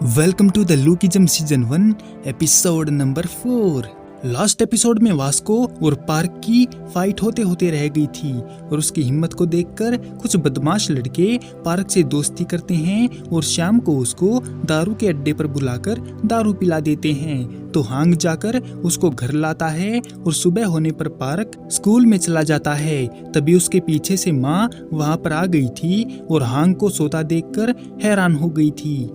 Welcome to the Lookism season 1 episode number 4। Last episode में Vasco और Park की fight होते होते रह गई थी और उसकी हिम्मत को देखकर कुछ बदमाश लड़के पार्क से दोस्ती करते हैं और शाम को उसको दारू के अड्डे पर बुलाकर दारू पिला देते हैं। तो हांग जाकर उसको घर लाता है और सुबह होने पर पार्क स्कूल में चला जाता है। तभी उसके पीछे से माँ वहाँ पर आ गई थी और हांग को सोता देखकर हैरान हो गई थी।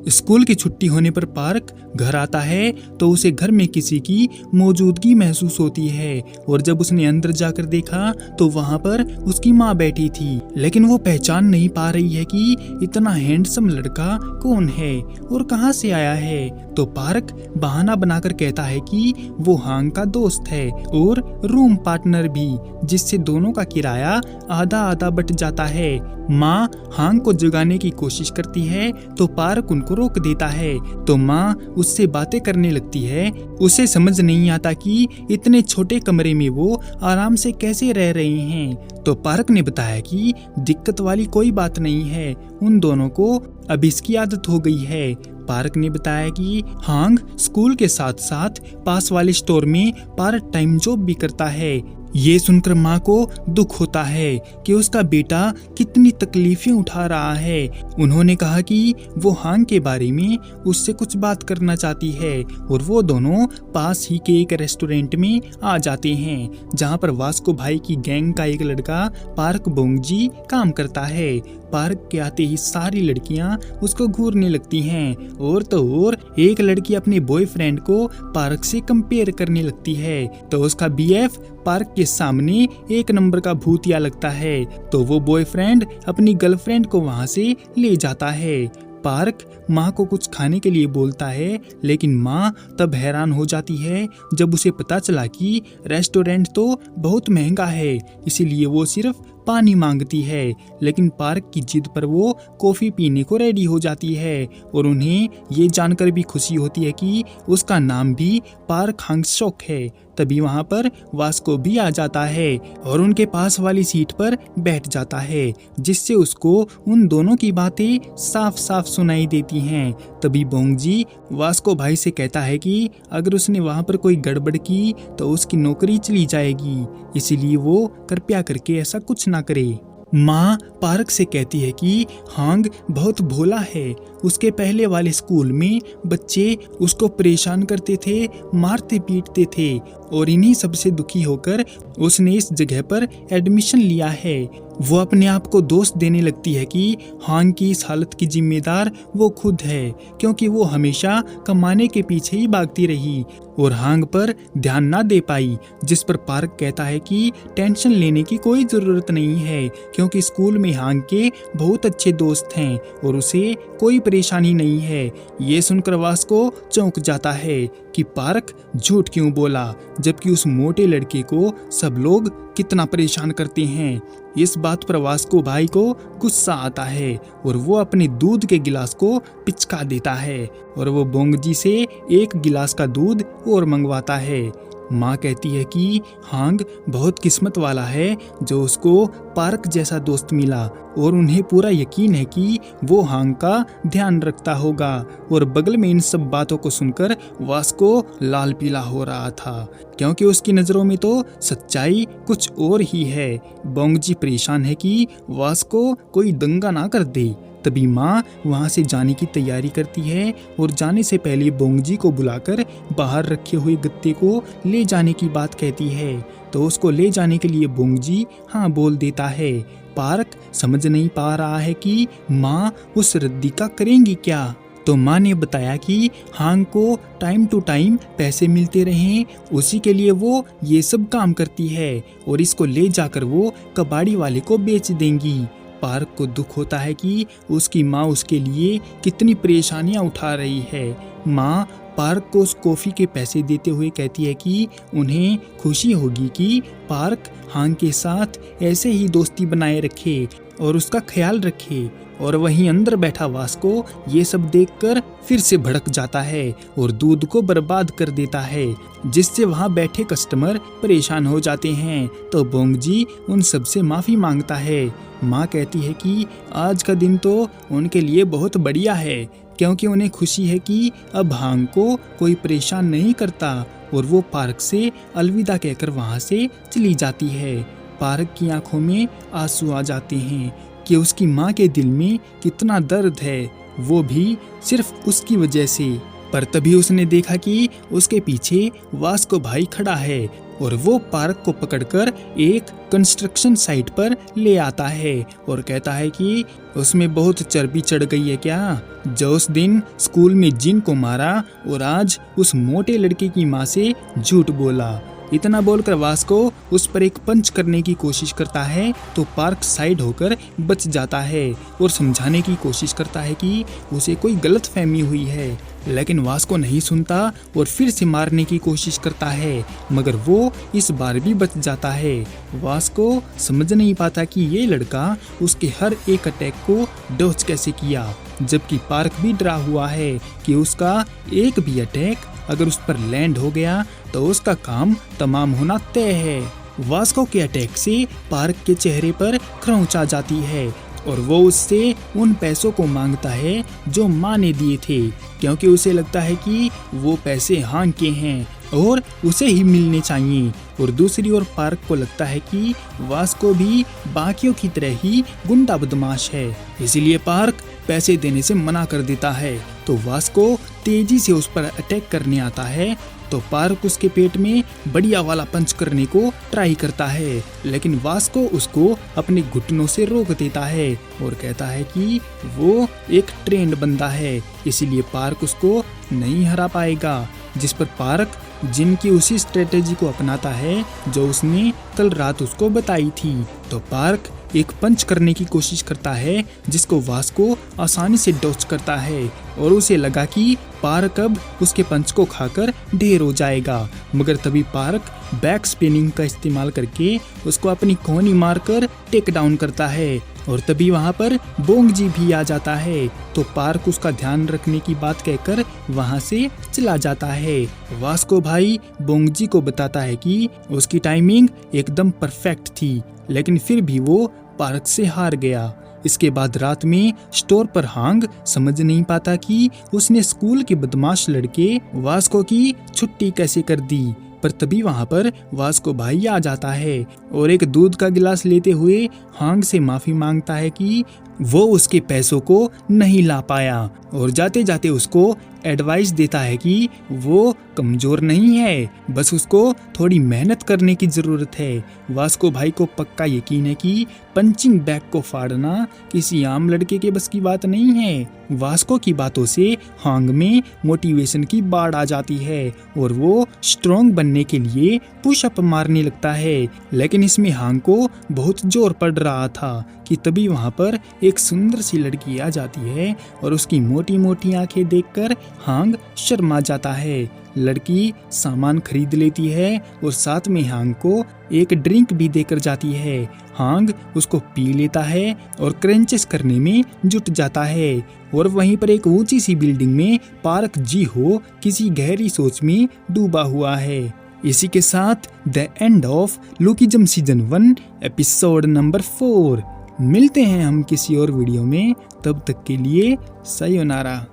स्कूल की छुट्टी होने पर पार्क घर आता है तो उसे घर में किसी की मौजूदगी महसूस होती है और जब उसने अंदर जाकर देखा तो वहाँ पर उसकी माँ बैठी थी, लेकिन वो पहचान नहीं पा रही है कि इतना हैंडसम लड़का कौन है और कहाँ से आया है। तो पार्क बहाना बनाकर कहता है कि वो हांग का दोस्त है और रूम पार्टनर भी, जिससे दोनों का किराया आधा आधा बट जाता है। माँ हांग को जगाने की कोशिश करती है तो पार्क उनको रोक देता है। तो माँ उससे बातें करने लगती है। उसे समझ नहीं आता कि इतने छोटे कमरे में वो आराम से कैसे रह रहे हैं। तो पार्क ने बताया कि दिक्कत वाली कोई बात नहीं है, उन दोनों को अब इसकी आदत हो गई है। पार्क ने बताया कि हांग स्कूल के साथ साथ पास वाले स्टोर में पार्ट टाइम जॉब भी करता है। ये सुनकर माँ को दुख होता है कि उसका बेटा कितनी तकलीफें उठा रहा है। उन्होंने कहा कि वो हांग के बारे में उससे कुछ बात करना चाहती है और वो दोनों पास ही के एक रेस्टोरेंट में आ जाते हैं, जहाँ पर वास्को भाई की गैंग का एक लड़का पार्क बोंगजी काम करता है। पार्क के आते ही सारी लड़कियां उसको घूरने लगती हैं और तो और एक लड़की अपने बॉयफ्रेंड को पार्क से कंपेयर करने लगती है। तो उसका बीएफ पार्क के सामने एक नंबर का भूतिया लगता है। तो वो बॉयफ्रेंड अपनी गर्लफ्रेंड को वहां से ले जाता है। पार्क माँ को कुछ खाने के लिए बोलता है, लेकिन माँ तब हैरान हो जाती है जब उसे पता चला कि रेस्टोरेंट तो बहुत महंगा है, इसीलिए वो सिर्फ पानी मांगती है। लेकिन पार्क की जिद पर वो कॉफी पीने को रेडी हो जाती है और उन्हें ये जानकर भी खुशी होती है कि उसका नाम भी पार्क हांगसोक है। तभी वहाँ पर वास्को भी आ जाता है और उनके पास वाली सीट पर बैठ जाता है, जिससे उसको उन दोनों की बातें साफ साफ सुनाई देती हैं। तभी बोंगजी वास्को भाई से कहता है कि अगर उसने वहाँ पर कोई गड़बड़ की तो उसकी नौकरी चली जाएगी, इसीलिए वो कृपया करके ऐसा कुछ ना करे। माँ पार्क से कहती है कि हांग बहुत भोला है। उसके पहले वाले स्कूल में बच्चे उसको परेशान करते थे, मारते पीटते थे और इन्हीं सबसे दुखी होकर उसने इस जगह पर एडमिशन लिया है। वो अपने आप को दोष देने लगती है कि हांग की इस हालत की जिम्मेदार वो खुद है, क्योंकि वो हमेशा कमाने के पीछे ही भागती रही और हांग पर ध्यान ना दे पाई। जिस पर पार्क कहता है कि टेंशन लेने की कोई जरूरत नहीं है, क्योंकि स्कूल में हांग के बहुत अच्छे दोस्त हैं और उसे कोई परेशानी नहीं है। ये सुनकर वास्को चौंक जाता है कि पार्क झूठ क्यों बोला, जबकि उस मोटे लड़के को सब लोग कितना परेशान करते हैं। इस बात पर वास्को भाई को गुस्सा आता है और वो अपने दूध के गिलास को पिचका देता है और वो बोंगजी से एक गिलास का दूध और मंगवाता है। माँ कहती है कि हांग बहुत किस्मत वाला है जो उसको पार्क जैसा दोस्त मिला और उन्हें पूरा यकीन है कि वो हांग का ध्यान रखता होगा। और बगल में इन सब बातों को सुनकर वास्को लाल पीला हो रहा था, क्योंकि उसकी नज़रों में तो सच्चाई कुछ और ही है। बोंगजी परेशान है कि वास्को कोई दंगा ना कर दे। तभी माँ वहाँ से जाने की तैयारी करती है और जाने से पहले बोंगजी को बुलाकर बाहर रखे हुए गत्ते को ले जाने की बात कहती है। तो उसको ले जाने के लिए बोंगजी हाँ बोल देता है। पार्क समझ नहीं पा रहा है कि माँ उस रद्दी का करेंगी क्या। तो माँ ने बताया कि हांग को टाइम टू टाइम पैसे मिलते रहें, उसी के लिए वो ये सब काम करती है और इसको ले जाकर वो कबाड़ी वाले को बेच देंगी। पार्क को दुख होता है कि उसकी माँ उसके लिए कितनी परेशानियाँ उठा रही है। माँ पार्क को उस कॉफ़ी के पैसे देते हुए कहती है कि उन्हें खुशी होगी कि पार्क हांग के साथ ऐसे ही दोस्ती बनाए रखे और उसका ख्याल रखे। और वहीं अंदर बैठा वास्को ये सब देखकर फिर से भड़क जाता है और दूध को बर्बाद कर देता है, जिससे वहां बैठे कस्टमर परेशान हो जाते हैं। तो बोंगजी उन सब से माफ़ी मांगता है। माँ कहती है कि आज का दिन तो उनके लिए बहुत बढ़िया है, क्योंकि उन्हें खुशी है कि अब हांग को कोई परेशान नहीं करता और वो पार्क से अलविदा कहकर वहाँ से चली जाती है। पार्क की आंखों में आंसू आ जाते हैं कि उसकी माँ के दिल में कितना दर्द है, वो भी सिर्फ उसकी वजह से। पर तभी उसने देखा कि उसके पीछे वास्को भाई खड़ा है और वो पार्क को पकड़कर एक कंस्ट्रक्शन साइट पर ले आता है और कहता है कि उसमें बहुत चर्बी चढ़ गई है क्या, जो उस दिन स्कूल में जिन को मारा और आज उस मोटे लड़के की माँ से झूठ बोला। इतना बोलकर वास्को उस पर एक पंच करने की कोशिश करता है तो पार्क साइड होकर बच जाता है और समझाने की कोशिश करता है कि उसे कोई गलतफहमी हुई है, लेकिन वास्को नहीं सुनता और फिर से मारने की कोशिश करता है, मगर वो इस बार भी बच जाता है। वास्को समझ नहीं पाता कि ये लड़का उसके हर एक अटैक को डॉज कैसे किया, जबकि पार्क भी डरा हुआ है कि उसका एक भी अटैक अगर उस पर लैंड हो गया तो उसका काम तमाम होना तय है। वास्को के अटैक से पार्क के चेहरे पर खरोंच आ जाती है और वो उससे उन पैसों को मांगता है जो माँ ने दिए थे, क्योंकि उसे लगता है कि वो पैसे हांग के हैं और उसे ही मिलने चाहिए। और दूसरी ओर पार्क को लगता है कि वास्को भी बाकियों की तरह ही गुंडा बदमाश है, इसीलिए पार्क पैसे देने से मना कर देता है। तो वास्को तेजी से उस पर अटैक करने आता है तो पार्क उसके पेट में बढ़िया वाला पंच करने को ट्राई करता है, लेकिन वास्को उसको अपने घुटनों से रोक देता है और कहता है कि वो एक ट्रेंड बंदा है, इसीलिए पार्क उसको नहीं हरा पाएगा। जिस पर पार्क जिनकी उसी स्ट्रेटेजी को अपनाता है जो उसने कल रात उसको बताई थी। तो पार्क एक पंच करने की कोशिश करता है जिसको वास्को आसानी से डॉज करता है और उसे लगा कि पार्क अब उसके पंच को खाकर ढेर हो जाएगा, मगर तभी पार्क बैक स्पिनिंग का इस्तेमाल करके उसको अपनी कोहनी मारकर टेक डाउन करता है और तभी वहां पर बोंगजी भी आ जाता है। तो पार्क उसका ध्यान रखने की बात कहकर वहां से चला जाता है। वास्को भाई बोंगजी को बताता है कि उसकी टाइमिंग एकदम परफेक्ट थी, लेकिन फिर भी वो पार्क से हार गया। इसके बाद रात में स्टोर पर हांग समझ नहीं पाता कि उसने स्कूल के बदमाश लड़के वास्को की छुट्टी कैसे कर दी, पर तभी वहां पर वास्को भाई आ जाता है और एक दूध का गिलास लेते हुए हांग से माफी मांगता है कि वो उसके पैसों को नहीं ला पाया और जाते जाते उसको एडवाइस देता है कि वो कमजोर नहीं है, बस उसको थोड़ी मेहनत करने की जरूरत है। वास्को भाई को पक्का यकीन है कि पंचिंग बैग को फाड़ना किसी आम लड़के के बस की बात नहीं है। वास्को की बातों से हांग में मोटिवेशन की बाढ़ आ जाती है और वो स्ट्रॉन्ग बनने के लिए पुशअप मारने लगता है, लेकिन इसमें हांग को बहुत जोर पड़ रहा था कि तभी वहां पर एक सुंदर सी लड़की आ जाती है और उसकी मोटी मोटी आंखें देखकर हांग शर्मा जाता है। लड़की सामान खरीद लेती है और साथ में हांग को एक ड्रिंक भी देकर जाती है। हांग उसको पी लेता है और क्रंचेस करने में जुट जाता है और वहीं पर एक ऊंची सी बिल्डिंग में पार्क जी हो किसी गहरी सोच में डूबा हुआ है। इसी के साथ the end of lookism season 1 episode number 4। मिलते हैं हम किसी और वीडियो में, तब तक के लिए सायोनारा।